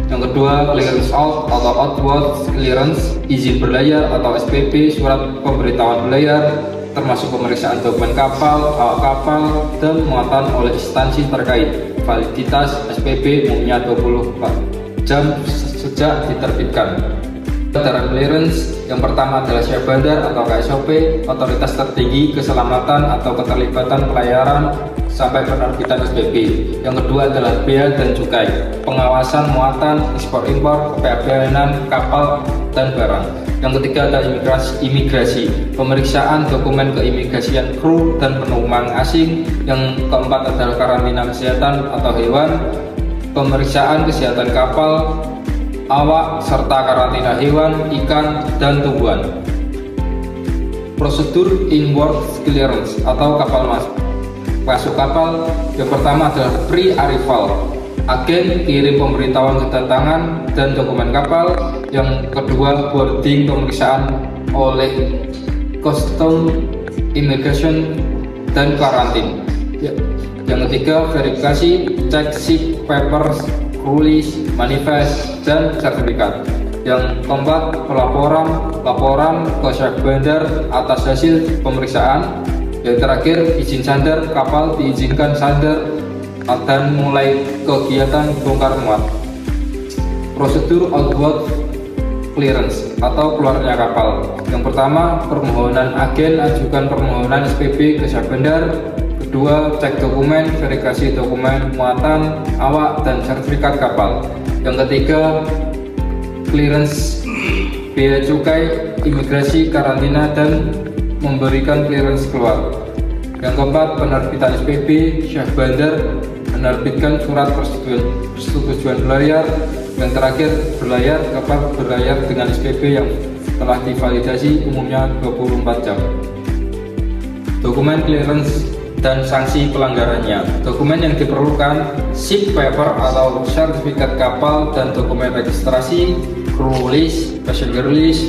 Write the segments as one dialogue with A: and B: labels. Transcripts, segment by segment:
A: Yang kedua, clearance out atau outward clearance, izin berlayar atau SPP, surat pemberitahuan berlayar, termasuk pemeriksaan dokumen kapal, awak kapal, dan muatan oleh instansi terkait. Validitas SPP umumnya 24 jam sejak diterbitkan. Darah clearance yang pertama adalah Syah Bandar atau KSOP, otoritas tertinggi keselamatan atau keterlibatan pelayaran sampai penerbitan SPP. Yang kedua adalah bea dan cukai, pengawasan muatan, ekspor impor, kepabeanan kapal dan barang. Yang ketiga adalah imigrasi, pemeriksaan dokumen keimigrasian kru dan penumpang asing. Yang keempat adalah karantina kesehatan atau hewan, pemeriksaan kesehatan kapal, awak, serta karantina hewan, ikan, dan tumbuhan. Prosedur inward clearance atau kapal masuk kapal. Yang pertama adalah pre-arrival, agen kirim pemberitahuan kedatangan dan dokumen kapal. Yang kedua, boarding, pemeriksaan oleh custom, immigration, dan karantin. Yang ketiga, verifikasi, cek ship papers, rulis, manifest, dan sertifikat. Yang keempat, laporan ke Syah Bandar atas hasil pemeriksaan. Yang terakhir, izin sandar, kapal diizinkan sandar dan mulai kegiatan bongkar muat. Prosedur outward clearance atau keluarnya kapal. Yang pertama, permohonan agen ajukan permohonan SPP ke Syah Bandar. Kedua, cek dokumen, verifikasi dokumen muatan, awak, dan sertifikat kapal. Yang ketiga, clearance bea cukai, imigrasi, karantina, dan memberikan clearance keluar. Yang keempat, penerbitan SPP. Syah Bandar menerbitkan surat persetujuan berlayar. Yang terakhir, berlayar, kapal berlayar dengan SPP yang telah divalidasi umumnya 24 jam. Dokumen clearance dan sanksi pelanggarannya. Dokumen yang diperlukan: ship paper atau sertifikat kapal dan dokumen registrasi, crew list, passenger list,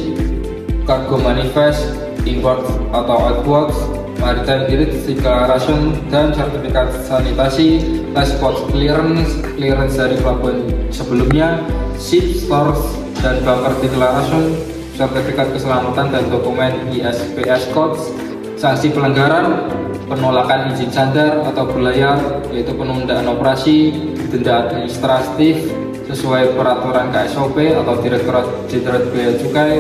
A: cargo manifest, import atau outward, maritime declaration, dan sertifikat sanitasi, passport clearance, clearance dari pelabuhan sebelumnya, ship stores dan bunker declaration, sertifikat keselamatan dan dokumen ISPS codes. Sanksi pelanggaran: penolakan izin sandar atau berlayar, yaitu penundaan operasi, denda administratif sesuai peraturan KSOP atau Direktorat Jenderal Bea Cukai,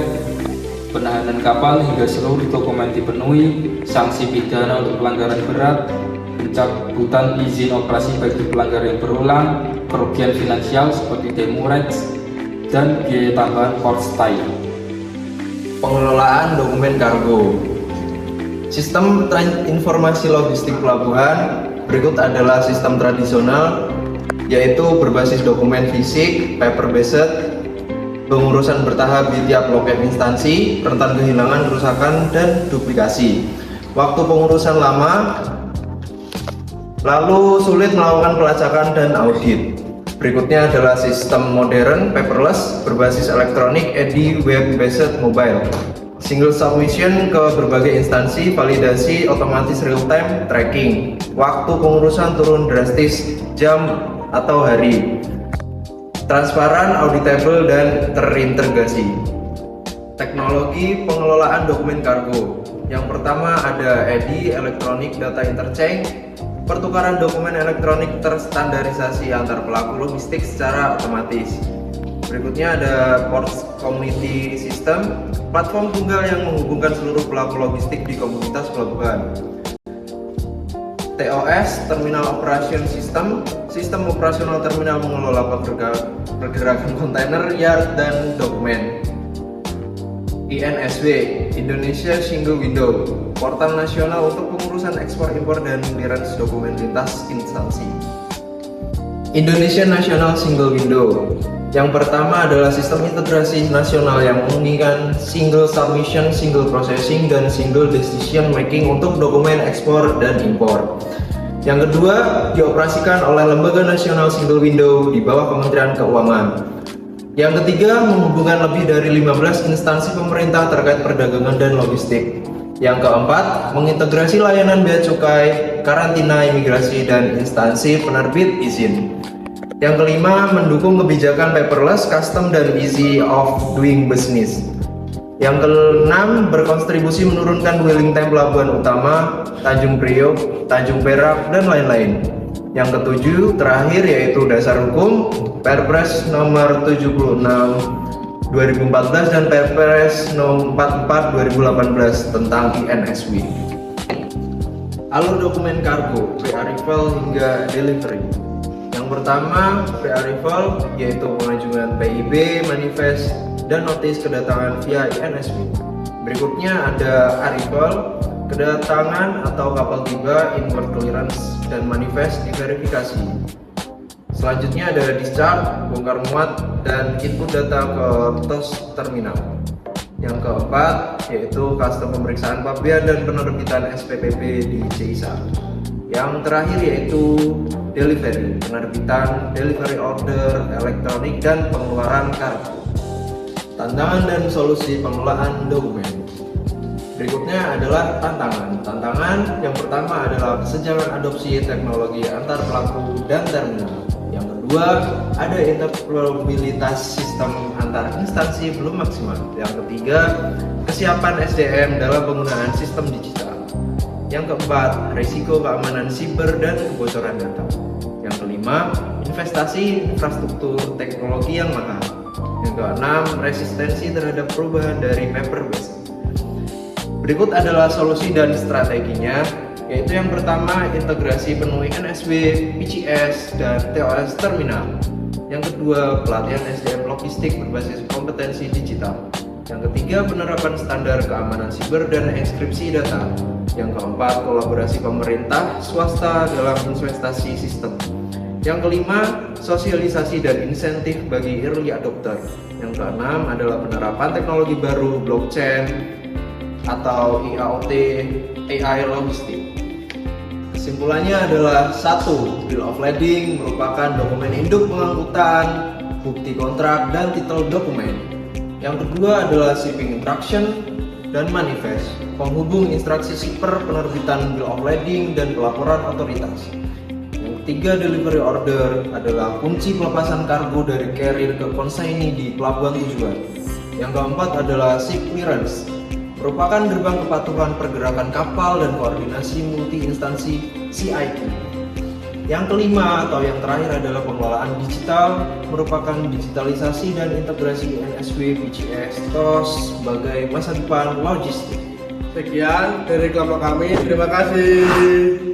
A: penahanan kapal hingga seluruh dokumen dipenuhi, sanksi pidana untuk pelanggaran berat, pencabutan izin operasi bagi pelanggar yang berulang, kerugian finansial seperti demurrage, dan biaya tambahan port stay.
B: Pengelolaan dokumen kargo. Sistem informasi logistik pelabuhan berikut adalah sistem tradisional, yaitu berbasis dokumen fisik, paper-based, pengurusan bertahap di tiap loket instansi, rentan kehilangan, kerusakan, dan duplikasi. Waktu pengurusan lama, lalu sulit melakukan pelacakan dan audit. Berikutnya adalah sistem modern, paperless, berbasis elektronik, EDI, web-based, mobile. Single submission ke berbagai instansi, validasi otomatis real-time tracking. Waktu pengurusan turun drastis, jam atau hari. Transparan, auditable, dan terintegrasi. Teknologi pengelolaan dokumen kargo. Yang pertama ada EDI, Electronic Data Interchange, pertukaran dokumen elektronik terstandarisasi antar pelaku logistik secara otomatis. Berikutnya ada Port Community System, platform tunggal yang menghubungkan seluruh pelaku logistik di komunitas pelabuhan. TOS, Terminal Operation System, sistem operasional terminal mengelola pergerakan kontainer, yard, dan dokumen. INSW, Indonesia Single Window, portal nasional untuk pengurusan ekspor impor dan clearance dokumen lintas instansi. Indonesia National Single Window. Yang pertama adalah sistem integrasi nasional yang menghubungkan single submission, single processing, dan single decision making untuk dokumen ekspor dan impor. Yang kedua, dioperasikan oleh Lembaga Nasional Single Window di bawah Kementerian Keuangan. Yang ketiga, menghubungkan lebih dari 15 instansi pemerintah terkait perdagangan dan logistik. Yang keempat, mengintegrasi layanan bea cukai, karantina imigrasi, dan instansi penerbit izin. Yang kelima, mendukung kebijakan paperless, custom, dan easy of doing business. Yang keenam, berkontribusi menurunkan dwelling time pelabuhan utama, Tanjung Priok, Tanjung Perak, dan lain-lain. Yang ketujuh, terakhir, yaitu dasar hukum, Perpres nomor 76 2014 dan Perpres nomor 44 2018 tentang INSW. Alur dokumen kargo, pre-arrival hingga delivery. Yang pertama, pre-arrival, yaitu pengajuan PIB, manifest, dan notis kedatangan via INSW. Berikutnya ada arrival, kedatangan atau kapal tiba, import clearance, dan manifest diverifikasi. Selanjutnya ada discharge, bongkar muat, dan input data ke TOS terminal. Yang keempat yaitu custom pemeriksaan pabean dan penerbitan SPPB di CISA. Yang terakhir yaitu delivery, penerbitan delivery order elektronik dan pengeluaran kargo. Tantangan dan solusi pengelolaan dokumen. Berikutnya adalah tantangan. Tantangan yang pertama adalah kesenjangan adopsi teknologi antar pelaku dan terminal. Yang kedua, ada interoperabilitas sistem antar instansi belum maksimal. Yang ketiga, kesiapan SDM dalam penggunaan sistem digital. Yang keempat, risiko keamanan siber dan kebocoran data. Yang kelima, investasi infrastruktur teknologi yang mahal. Yang keenam, resistensi terhadap perubahan dari paper based. Berikut adalah solusi dan strateginya, yaitu yang pertama, integrasi penuh INSW, PCS, dan TOS terminal. Yang kedua, pelatihan SDM logistik berbasis kompetensi digital. Yang ketiga, penerapan standar keamanan siber dan enkripsi data. Yang keempat, kolaborasi pemerintah swasta dalam investasi sistem. Yang kelima, sosialisasi dan insentif bagi early adopter. Yang keenam adalah penerapan teknologi baru, blockchain atau IoT, AI logistik. Kesimpulannya adalah 1. Bill of lading merupakan dokumen induk pengangkutan, bukti kontrak, dan titel dokumen. Yang kedua adalah shipping instruction dan manifest, penghubung instruksi shipper, penerbitan bill of lading, dan pelaporan otoritas. Yang ketiga, delivery order adalah kunci pelepasan kargo dari carrier ke consignee di pelabuhan tujuan. Yang keempat adalah ship clearance, merupakan gerbang kepatuhan pergerakan kapal dan koordinasi multi-instansi CIT. Yang kelima atau yang terakhir adalah pengelolaan digital, merupakan digitalisasi dan integrasi INSW, PCS, TOS sebagai masa depan logistik.
C: Sekian dari kelompok kami, terima kasih.